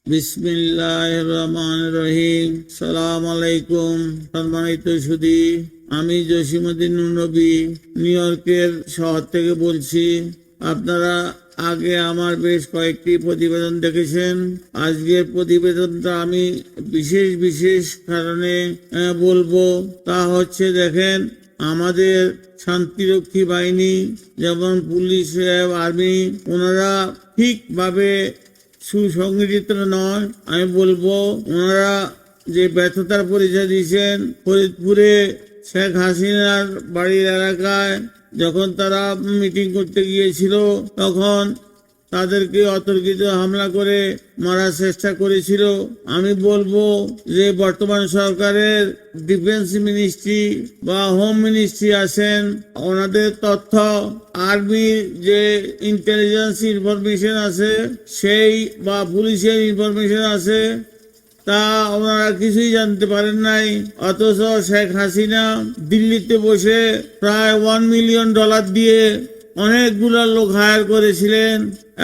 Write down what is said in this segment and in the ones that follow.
বিসমিল্লাহির রহমানির রহিম। সালাম আলাইকুম। সম্মানিত সুধী, আমি জসিমউদ্দিন নবী নিউ ইয়র্কের শহর থেকে বলছি। আপনারা আগে আমার বেশ কয়েকটি প্রতিবেদন দেখেছেন। আজকের প্রতিবেদনটা আমি বিশেষ কারণে বলবো। তা হচ্ছে, দেখেন, আমাদের শান্তিরক্ষী বাহিনী যেমন পুলিশ, আর্মি, ওনারা ঠিকভাবে সুসংগঠিত নয়। আমি বলবো, ওনারা যে ব্যর্থতার পরিচয় দিয়েছেন ফরিদপুরে শেখ হাসিনার বাড়ির এলাকায় যখন তারা মিটিং করতে গিয়েছিল, তখন তাদেরকে অতর্কিত হামলা করে মারার চেষ্টা করেছিল। আমি বলবো যে বর্তমান সরকারের ডিফেন্স মিনিস্ট্রি বা হোম মিনিস্ট্রি আছেন, ওনাদের তথ্য, আর্মির যে ইন্টেলিজেন্স ইনফরমেশন আছে সেই বা পুলিশের ইনফরমেশন আছে, তা ওনারা কিছুই জানতে পারেন নাই। অথচ শেখ হাসিনা দিল্লিতে বসে প্রায় $1 মিলিয়ন দিয়ে অনেকগুলা লোক হায়ার করেছিলেন,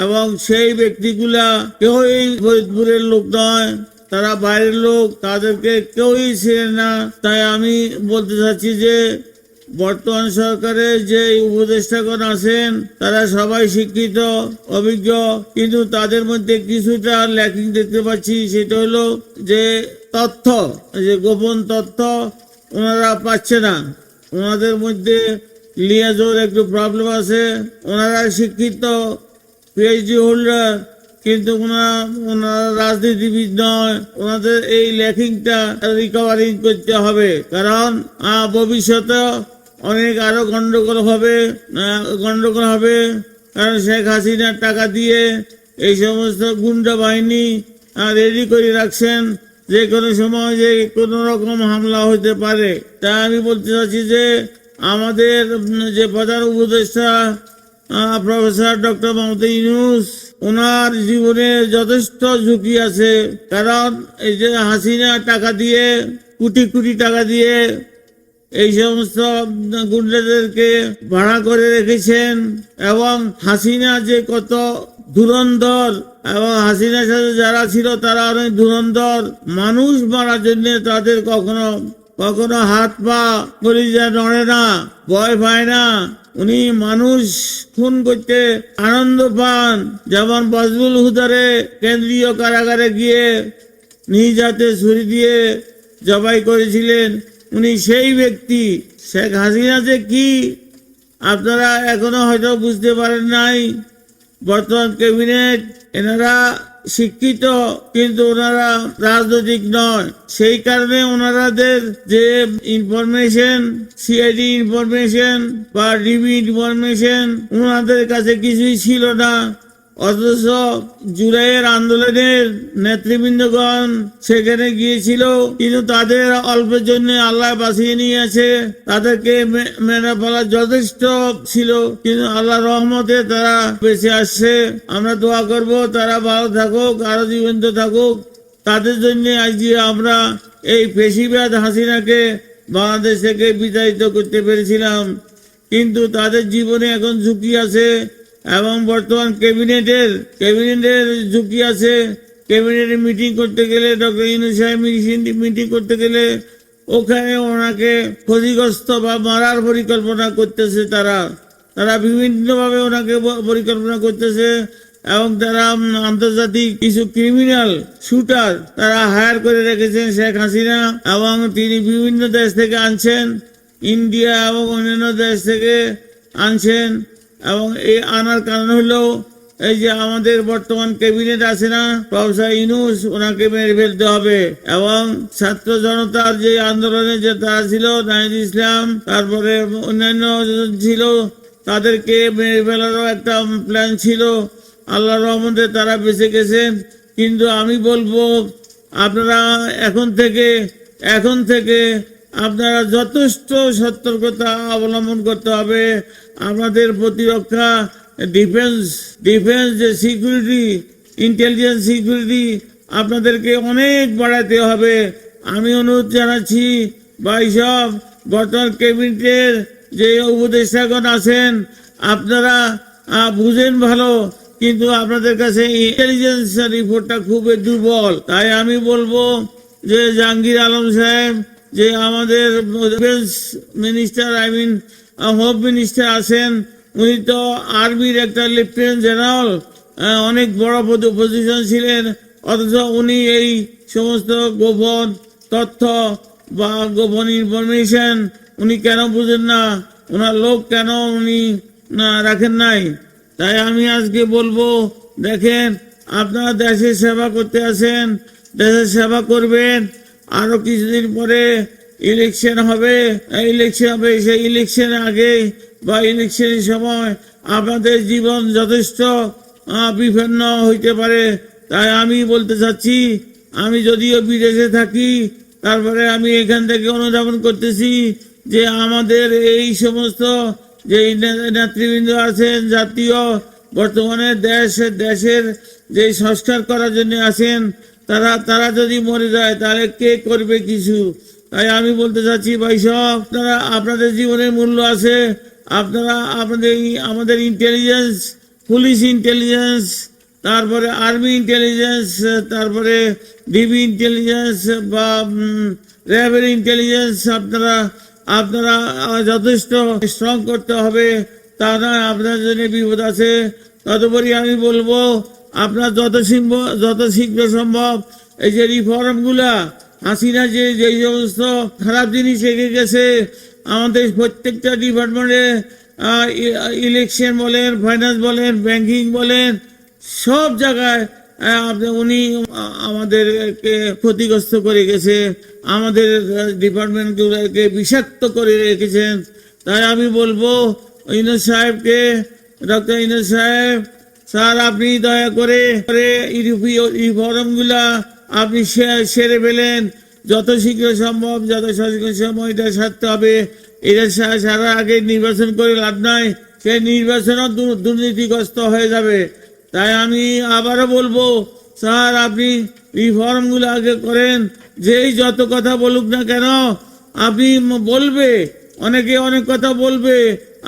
এবং সেই ব্যক্তিগুলা কেউই ফরিদপুরের লোক নয়, তারা বাইরের লোক, তাদেরকে কেউই ছিলেন না। তাই আমি বলতে চাচ্ছি যে বর্তমান সরকারের যে উপদেষ্টাগণ আছেন তারা সবাই শিক্ষিত, অভিজ্ঞ, কিন্তু তাদের মধ্যে কিছুটা ল্যাকিং দেখতে পাচ্ছি। সেটা হলো যে তথ্য, যে গোপন তথ্য ওনারা পাচ্ছে না। ওনাদের মধ্যে লিয়াজোর একটু প্রবলেম আছে। ওনারা শিক্ষিত, পিএইচডি হোল্ডার, কিন্তু ওনারা রাজনীতিবিদ নয়। ওনাদের এই ল্যাকিংটা রিকভারিং করতে হবে, কারণ ভবিষ্যতে অনেক আরো গন্ডগোল হবে। কারণ শেখ হাসিনার টাকা দিয়ে এই সমস্ত গুন্ডা বাহিনী রেডি করে রাখছেন, যে কোনো সময় যে কোনো রকম হামলা হতে পারে। তাই আমি বলতে চাচ্ছি যে আমাদের যে প্রধান উপদেষ্টা প্রফেসর ডক্টর মোহাম্মদ ইউনূস, ওনার জীবনে যথেষ্ট ঝুঁকি আছে। কারণ এই যে হাসিনা টাকা দিয়ে, কোটি টাকা দিয়ে এই সমস্ত গুন্ডাদেরকে ভাড়া করে রেখেছেন, এবং হাসিনা যে কত ধুরন্ধর, এবং হাসিনার সাথে যারা ছিল তারা অনেক ধুরন্ধর। মানুষ মারার জন্য তাদের কখনো হাত পা কলিজা নড়ে না, ভয় পায় না। উনি মানুষ খুন করতে আনন্দ পান। যেমন বজলুল হুদারে কেন্দ্রীয় কারাগারে গিয়ে নিজ হাতে ছুরি দিয়ে জবাই করেছিলেন, উনি সেই ব্যক্তি। শেখ হাসিনা যে কি আপনারা এখনো হয়তো বুঝতে পারেন নাই। বর্তমান ক্যাবিনেট, এনারা শিক্ষিত কিন্তু ওনারা রাজনৈতিক নয়। সেই কারণে ওনাদের যে ইনফরমেশন, সিআইডি ইনফরমেশন বা ডিবি ইনফরমেশন ওনাদের কাছে কিছুই ছিল না। অথচ জুলাইয়ের আন্দোলনের নেতৃবৃন্দগণ সেখানে গিয়েছিল, কিন্তু তাদের অল্পের জন্য আল্লাহ বাঁচিয়ে নিয়েছে। তাদেরকে মেরে ফেলা যথেষ্ট ছিল, কিন্তু আল্লাহ রহমতে তারা বেঁচে আসছে। আমরা দোয়া করব তারা ভালো থাকুক, আরো জীবন্ত থাকুক। তাদের জন্য আজ আমরা এই ফ্যাসিবাদ হাসিনাকে বাংলাদেশ থেকে বিতাড়িত করতে পেরেছিলাম, কিন্তু তাদের জীবনে এখন ঝুঁকি আছে। এবং বর্তমান ক্যাবিনেটের ঝুঁকি আছে। ক্যাবিনেটে মিটিং করতে গেলে, ডক্টর ইউনূস সাহেব মিটিং করতে গেলে ওখানে ওনাকে ক্ষতিগ্রস্ত বা মারার পরিকল্পনা করতেছে। তারা বিভিন্নভাবে ওনাকে পরিকল্পনা করতেছে, এবং তারা আন্তর্জাতিক কিছু ক্রিমিনাল শুটার তারা হায়ার করে রেখেছেন শেখ হাসিনা, এবং তিনি বিভিন্ন দেশ থেকে আনছেন, ইন্ডিয়া এবং অন্যান্য দেশ থেকে আনছেন। এবং এই আনার কারণ হলো এই যে আমাদের বর্তমান ক্যাবিনেট আছে না, প্রফেসর ইউনূস, ওনাকে মেরে ফেলতে হবে। এবং ছাত্র জনতার যে আন্দোলনে যে তারা ছিল, নাহিদ ইসলাম, তারপরে অন্যান্য ছিল, তাদেরকে মেরে ফেলারও একটা প্ল্যান ছিল। আল্লাহর রহমতে তারা বেঁচে গেছেন। কিন্তু আমি বলবো আপনারা এখন থেকে আপনারা যথেষ্ট সতর্কতা অবলম্বন করতে হবে। আমাদের প্রতিরক্ষা, ডিফেন্স যে সিকিউরিটি, ইন্টেলিজেন্স সিকিউরিটি আপনাদেরকে অনেক বাড়াতে হবে। আমি অনুরোধ জানাচ্ছি বা এইসব বর্তমান ক্যাবিনেটের যে উপদেষ্টাগণ আছেন, আপনারা বুঝেন ভালো কিন্তু আপনাদের কাছে ইন্টেলিজেন্স রিপোর্টটা খুবই দুর্বল। তাই আমি বলবো যে জাহাঙ্গীর আলম সাহেব, যে আমাদের ডিফেন্স মিনিস্টার হোম মিনিস্টার আছেন, উনি তো আর্মির একটা লেফটেন্যান্ট জেনারেল, অনেক বড় পজিশন ছিলেন, অথচ উনি এই সমস্ত গোপন তথ্য বা গোপন ইনফরমেশন উনি কেন বুঝেন না, ওনার লোক কেন উনি রাখেন নাই? তাই আমি আজকে বলবো, দেখেন আপনারা দেশের সেবা করতে আছেন, দেশের সেবা করবেন। আরো কিছুদিন পরে ইলেকশন হবে, সেই ইলেকশনের আগে বা ইলেকশনের সময় আপনাদের জীবন যথেষ্ট বিপন্ন হইতে পারে। তাই আমি বলতে চাচ্ছি, আমি যদিও বিদেশে থাকি, তারপরে আমি এখান থেকে অনুধাবন করতেছি যে আমাদের এই সমস্ত যে নেতৃবৃন্দ আছেন জাতীয়, বর্তমানে দেশের যে সংস্কার করার জন্য আছেন, তারা যদি মরে যায় তাহলে কে করবে কিছু? তাই আমি বলতে চাচ্ছি, ভাই সব আপনারা, আপনাদের জীবনের মূল্য আছে, আপনারা আমাদের ইন্টেলিজেন্স, পুলিশ ইন্টেলিজেন্স, তারপরে আর্মি ইন্টেলিজেন্স, তারপরে ডিবি ইন্টেলিজেন্স বা র্যাবের ইন্টেলিজেন্স আপনারা যথেষ্ট স্ট্রং করতে হবে। তা নয় আপনার জন্য বিপদ আছে। তদুপরি আমি বলবো, আপনার যত শীঘ্র সম্ভব এই যে রিফর্মগুলা, হাসিনা যে সমস্ত খারাপ জিনিস রেখে গেছে আমাদের প্রত্যেকটা ডিপার্টমেন্টে, ইলেকশন বলেন, ফাইন্যান্স বলেন, ব্যাংকিং বলেন, সব জায়গায় উনি আমাদেরকে ক্ষতিগ্রস্ত করে গেছে, আমাদের ডিপার্টমেন্টগুলোকে বিষাক্ত করে রেখেছেন। তাই আমি বলবো ইউনূস সাহেবকে, ডক্টর ইউনূস সাহেব, স্যার আপনি দয়া করে রিফর্মগুলা আপনি সেরে ফেলেন যত শীঘ্র সম্ভব, যত শীঘ্র সম্ভব এটা সারতে হবে। এটা সারার আগে নির্বাচন করে লাভ নাই, সেই নির্বাচনও দুর্নীতিগ্রস্ত হয়ে যাবে। তাই আমি আবারও বলবো, স্যার আপনি রিফর্মগুলো আগে করেন। যেই যত কথা বলুক না কেন, আপনি বলবে, অনেকে অনেক কথা বলবে,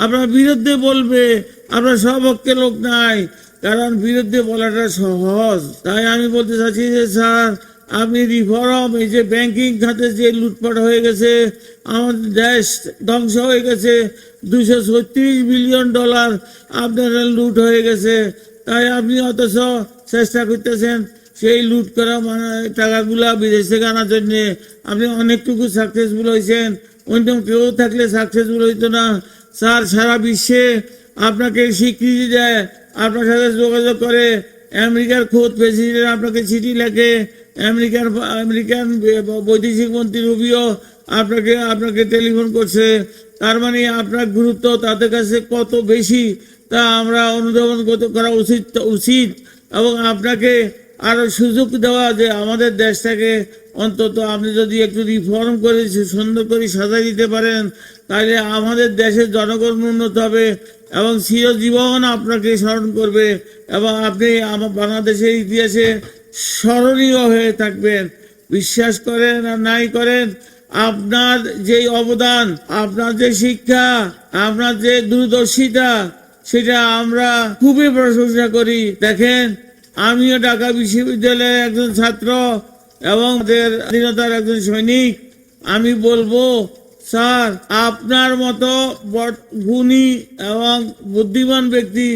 আপনার বিরুদ্ধে বলবে, আপনার সপক্ষে লোক নাই, কারণ বিরুদ্ধে বলাটা সহজ। তাই আমি বলতে চাচ্ছি যে স্যার আপনি রিফর্ম, এই যে ব্যাংকিং খাতে যে লুটপাট হয়ে গেছে, আমাদের দেশ ধ্বংস হয়ে গেছে, $236 বিলিয়ন আপনার লুট হয়ে গেছে। তাই আপনি অথচ চেষ্টা করতেছেন সেই লুট করা টাকাগুলা বিদেশ থেকে আনার জন্য। আপনি অনেকটুকু সাকসেসফুল হয়েছেন, অন্য কেউ থাকলে সাকসেসফুল হইতো না। স্যার সারা বিশ্বে আপনাকে স্বীকৃতি দেয়, আপনার সাথে যোগাযোগ করে। আমেরিকার খোদ প্রেসিডেন্ট আপনাকে চিঠি লেখে, আমেরিকান বৈদেশিক মন্ত্রী রুবিও আপনাকে টেলিফোন করছে। তার মানে আপনার গুরুত্ব তাদের কাছে কত বেশি তা আমরা অনুধাবন করা উচিত এবং আপনাকে আরো সুযোগ দেওয়া, যে আমাদের দেশটাকে অন্তত আপনি যদি একটু রিফর্ম করে সুন্দর করে সাজাই দিতে পারেন, তাহলে আমাদের দেশের জনগণ উন্নত হবে এবং চিরজীবন আপনাকে স্মরণ করবে এবং আপনি আমার বাংলাদেশের ইতিহাসে স্মরণীয় হয়ে থাকবেন। বিশ্বাস করেন আর নাই করেন, আপনার যে অবদান, আপনার যে শিক্ষা, আপনার যে দূরদর্শিতা, সেটা আমরা খুবই প্রশংসা করি। দেখেন, আমিও ঢাকা বিশ্ববিদ্যালয়ের একজন ছাত্র এবং স্বাধীনতার একজন সৈনিক। আমি বলবো স্যার আপনার মতো গুণী এবং বুদ্ধিমান ব্যক্তি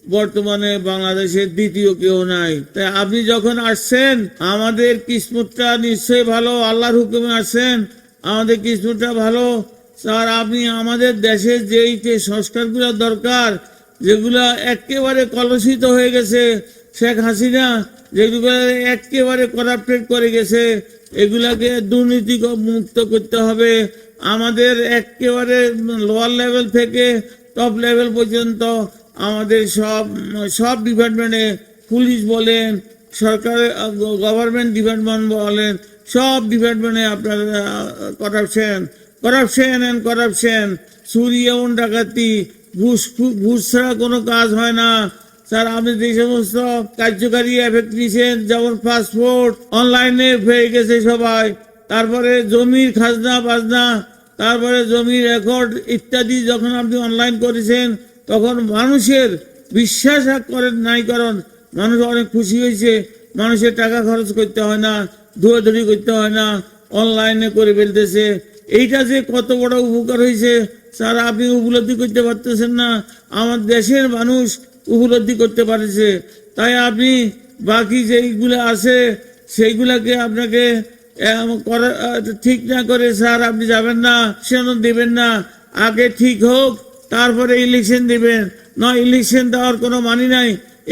বর্তমানে বাংলাদেশের দ্বিতীয় কেউ নাই। তাই আপনি যখন আসছেন, আমাদের কিসমতটা নিশ্চয়ই ভালো, আল্লাহর হুকুমে আসছেন, আমাদের কিসমতটা ভালো। স্যার আপনি আমাদের দেশের যেই যে সংস্কারগুলো দরকার, যেগুলা একেবারে কলুষিত হয়ে গেছে, শেখ হাসিনা যেগুলো একেবারে করাপ্টেড করে গেছে, এগুলাকে দুর্নীতি মুক্ত করতে হবে। আমাদের একেবারে লোয়ার লেভেল থেকে টপ লেভেল পর্যন্ত আমাদের সব ডিপার্টমেন্টে, পুলিশ বলেন, সরকারের গভর্নমেন্ট ডিপার্টমেন্ট বলেন, সব ডিপার্টমেন্টে আপনার করাপশন, চুরি এবং ডাকাতি, ঘুষ ছাড়া কোনো কাজ হয় না। স্যার আপনি যে সমস্ত কার্যকারী এফেক্ট নিয়েছেন, যেমন পাসপোর্ট অনলাইনে হয়ে গেছে সবাই, তারপরে জমির খাজনা বাজনা, তারপরে জমির রেকর্ড ইত্যাদি যখন আপনি অনলাইন করেছেন, তখন মানুষের বিশ্বাস করেন নাই, কারণ মানুষ অনেক খুশি হয়েছে, মানুষের টাকা খরচ করতে হয় না, দৌড়াদৌড়ি করতে হয় না, অনলাইনে করে ফেলতেছে। এইটা যে কত বড় উপকার হয়েছে স্যার, আপনি উপলব্ধি করতে পারতেছেন না। আমার দেশের মানুষ উপলব্ধি করতে পারছে। তাই আপনি বাকি যেইগুলো আছে সেইগুলাকে আপনাকে ঠিক না করে স্যার আপনি যাবেন না, ইলেকশন দেবেন না। আগে ঠিক হোক, তারপরে ইলেকশন দিবেন। নয় ইলেকশন দেওয়ার কোনো মানি নাই।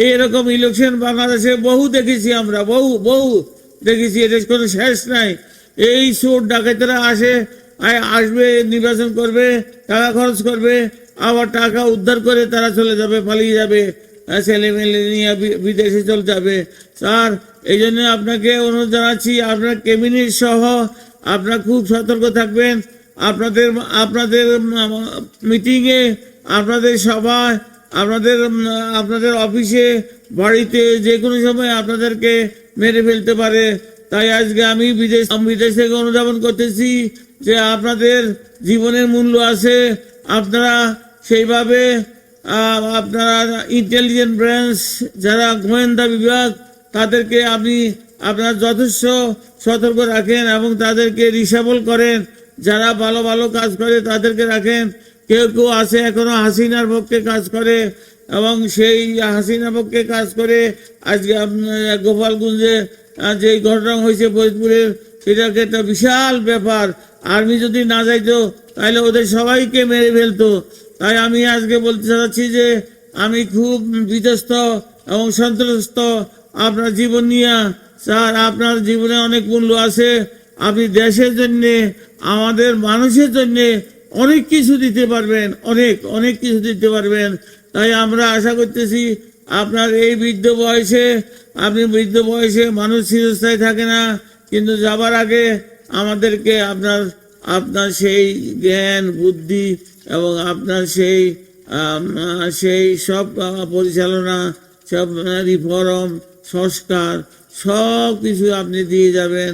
এরকম ইলেকশন বাংলাদেশে বহু দেখেছি আমরা, বহু দেখেছি, এর কোনো শেষ নাই। এই চোর ডাকাতেরা আসবে, নির্বাচন করবে, টাকা খরচ করবে, আবার টাকা উদ্ধার করে তারা চলে যাবে, পালিয়ে যাবে, ছেলে মেলে নিয়ে বিদেশে চলে যাবে। স্যার এই জন্য আপনাকে অনুরোধ জানাচ্ছি, আপনার ক্যাবিনেট সহ আপনারা খুব সতর্ক থাকবেন। আপনাদের মিটিংয়ে, আপনাদের সভায়, আপনাদের অফিসে, বাড়িতে যে কোনো সময় আপনাদেরকে মেরে ফেলতে পারে। তাই আজকে আমি বিদেশ থেকে অনুধাবন করতেছি যে আপনাদের জীবনের মূল্য আছে। আপনারা সেইভাবে আপনারা ইন্টেলিজেন্ট ব্রাঞ্চ, যারা গোয়েন্দা বিভাগ, তাদেরকে আপনারা যথেষ্ট সতর্ক রাখেন এবং তাদেরকে রিসাবল করেন। যারা ভালো কাজ করে তাদেরকে রাখেন। কেউ আছে এখনো হাসিনার পক্ষে কাজ করে, এবং সেই হাসিনার পক্ষে কাজ করে আজকে গোপালগঞ্জে যে ঘটনা হয়েছে ফরিদপুরের, সেটাকে একটা বিশাল ব্যাপার। আর্মি যদি না যাইতো তাহলে ওদের সবাইকে মেরে ফেলতো। তাই আমি আজকে বলতে চাচ্ছি যে আমি খুব বিধ্বস্ত এবং সন্ত্রস্ত আপনার জীবন নিয়ে। স্যার আপনার জীবনে অনেক মূল্য আছে। আপনি দেশের জন্যে, আমাদের মানুষের জন্যে অনেক কিছু দিতে পারবেন, অনেক কিছু দিতে পারবেন। তাই আমরা আশা করতেছি আপনার এই বৃদ্ধ বয়সে মানুষ চিরস্থায়ী থাকে না, কিন্তু যাবার আগে আমাদেরকে আপনার সেই জ্ঞান বুদ্ধি এবং আপনার সেই সব পরিচালনা, সব রিফর্ম, সংস্কার, সব কিছু আপনি দিয়ে যাবেন।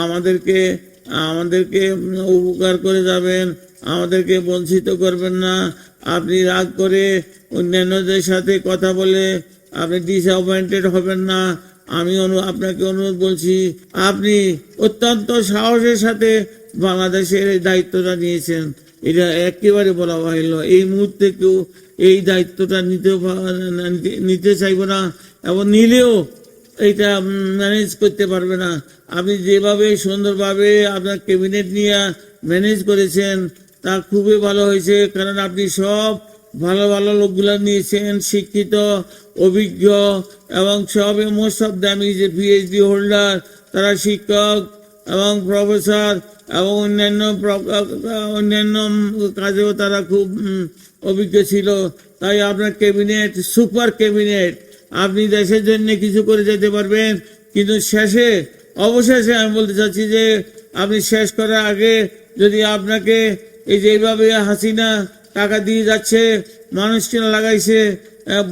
আমাদেরকে উপকার করে যাবেন, আমাদেরকে বঞ্চিত করবেন না। আপনি রাগ করে অন্যান্যদের সাথে কথা বলে আপনি ডিসঅ্যাপয়েন্টেড হবেন না। আমি আপনাকে অনুরোধ বলছি, আপনি অত্যন্ত সাহসের সাথে বাংলাদেশের এই দায়িত্বটা নিয়েছেন। এটা একেবারে বলা হইল, এই মুহূর্তে কেউ এই দায়িত্বটা নিতে চাইব না, এবং নিলেও এইটা ম্যানেজ করতে পারবে না। আপনি যেভাবে সুন্দরভাবে আপনার ক্যাবিনেট নিয়ে ম্যানেজ করেছেন তা খুবই ভালো হয়েছে, কারণ আপনি সব ভালো লোকগুলো নিয়েছেন, শিক্ষিত, অভিজ্ঞ, এবং সব most of them is a PhD holder. তারা শিক্ষক এবং প্রফেসর এবং অন্যান্য কাজেও তারা খুব অভিজ্ঞ ছিল। তাই আপনার ক্যাবিনেট সুপার ক্যাবিনেট। আপনি দেশের জন্য কিছু করে যেতে পারবেন, কিন্তু অবশেষে আমি বলতে চাচ্ছি যে আপনি শেষ করার আগে যদি আপনাকে এই যে এইভাবে হাসিনা টাকা দিয়ে যাচ্ছে, মানুষকে লাগাইছে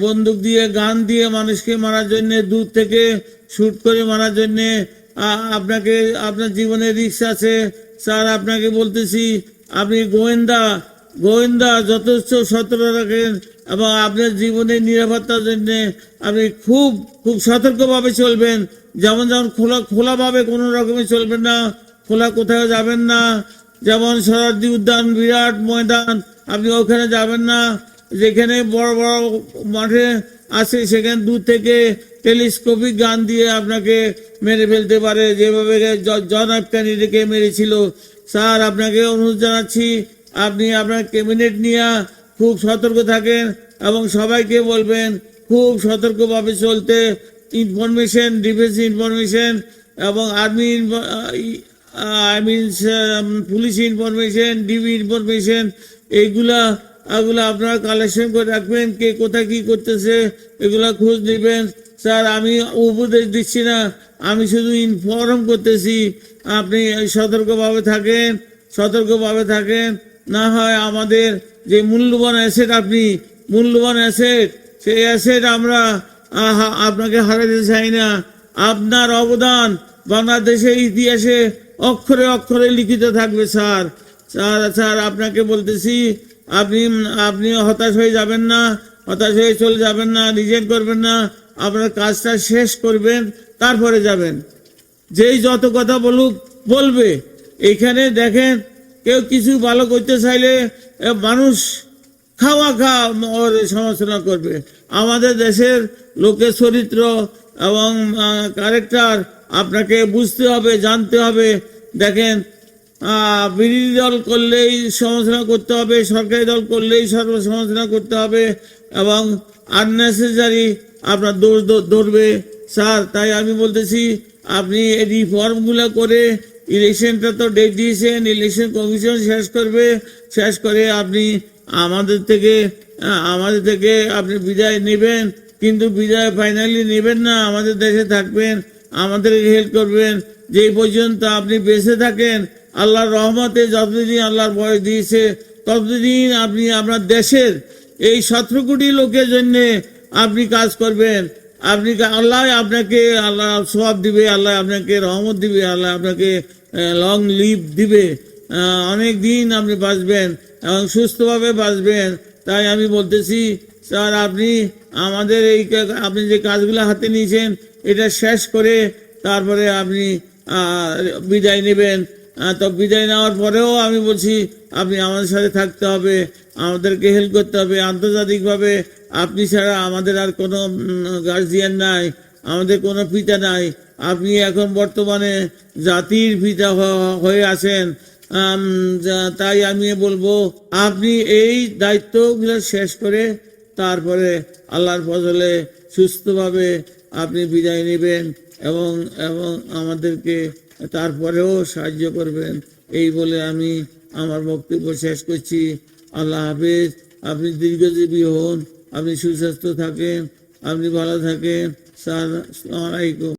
বন্দুক দিয়ে, গান দিয়ে মানুষকে মারার জন্য, দূর থেকে শুট করে মারার জন্য, আপনার জীবনে রিস্ক আছে। স্যার আপনাকে বলতেছি, আপনি গোয়েন্দা যথেষ্ট সতর্ক রাখেন, এবং আপনার জীবনের নিরাপত্তার জন্য আপনি খুব সতর্কভাবে চলবেন। যেমন খোলাভাবে কোনো রকমে চলবেন না, খোলা কোথাও যাবেন না। যেমন শরৎদি উদ্যান, বিরাট ময়দান, আপনি ওখানে যাবেন না। যেখানে বড় মাঠে আছে সেখানে দূর থেকে টেলিস্কোপিক গান দিয়ে আপনাকে মেরে ফেলতে পারে, যেভাবে জন এফ কেনেডিকে মেরেছিল। স্যার আপনাকে অনুরোধ জানাচ্ছি, আপনি আপনার ক্যাবিনেট নিয়ে খুব সতর্ক থাকেন, এবং সবাইকে বলবেন খুব সতর্কভাবে চলতে। ইনফরমেশন, ডিফেন্স ইনফরমেশন এবং পুলিশ ইনফরমেশন, ডিবি ইনফরমেশন, এগুলা আপনারা কালেকশন করে রাখবেন। কে কোথায় কি করতেছে এগুলা খোঁজ নেবেন। স্যার আমি উপদেশ দিচ্ছি না, আমি শুধু ইনফর্ম করতেছি। আপনি সতর্কভাবে থাকেন, না হয় আমাদের যে মূল্যবান অ্যাসেট, সেই অ্যাসেট আমরা আপনাকে হারাতে চাই না। আপনার অবদান বাংলাদেশের ইতিহাসে অক্ষরে লিখিত থাকবে। স্যার আপনাকে বলতেছি, আপনি হতাশ হয়ে যাবেন না। হতাশ হয়ে চলে যাবেন না, রিজেক্ট করবেন না, আপনার কাজটা শেষ করবেন, তারপরে যাবেন। যেই যত কথা বলবে, এখানে দেখেন কেউ কিছু ভালো করতে চাইলে মানুষ খাওয়া ওর সমালোচনা করবে। আমাদের দেশের লোকের চরিত্র এবং ক্যারেক্টার আপনাকে বুঝতে হবে, জানতে হবে। দেখেন, বিরোধী দল করলেই সমালোচনা করতে হবে, সরকারি দল করলেই সমালোচনা করতে হবে, এবং আননেসেসারি আপনার দোষ ধরবে স্যার। তাই আমি বলতেছি, আপনি এই রিফর্মগুলো করে, ইলেকশনটা তো ডেট দিয়েছেন, ইলেকশন কমিশন শেষ করে আপনি আমাদের থেকে আপনি বিদায় নেবেন, কিন্তু বিদায় ফাইনালি নেবেন না, আমাদের দেশে থাকবেন, আমাদেরকে হেল্প করবেন। যেই পর্যন্ত আপনি বেঁচে থাকেন, আল্লাহর রহমতে যতদিন আল্লাহর বয়স দিয়েছে ততদিন আপনি আপনার দেশের এই 17 কোটি লোকের জন্য আপনি কাজ করবেন। আল্লাহ আপনাকে সওয়াব দিবে, আল্লাহ আপনাকে রহমত দিবে, আল্লাহ আপনাকে লং লিভ দিবে, অনেক দিন আপনি বাঁচবেন এবং সুস্থভাবে বাঁচবেন। তাই আমি বলতেছি স্যার, আপনি আপনি যে কাজগুলো হাতে নিয়েছেন এটা শেষ করে তারপরে আপনি বিদায় নেবেন। তো বিদায় নেওয়ার পরেও আমি বলছি, আপনি আমাদের সাথে থাকতে হবে, আমাদেরকে হেল্প করতে হবে আন্তর্জাতিকভাবে। আপনি ছাড়া আমাদের আর কোনো গার্জিয়ান নাই, আমাদের কোনো পিতা নাই। আপনি এখন বর্তমানে জাতির পিতা হয়ে আছেন। তাই আমি বলবো, আপনি এই দায়িত্বগুলো শেষ করে তারপরে আল্লাহর ফজলে সুস্থভাবে আপনি বিদায় নেবেন এবং আমাদেরকে তারপরেও সাহায্য করবেন। এই বলে আমি আমার বক্তব্য শেষ করছি। আল্লাহ হাফেজ। আপনি দীর্ঘজীবী হন, আপনি সুস্বাস্থ্য থাকেন, আপনি ভালো থাকেন। আসসালামু আলাইকুম।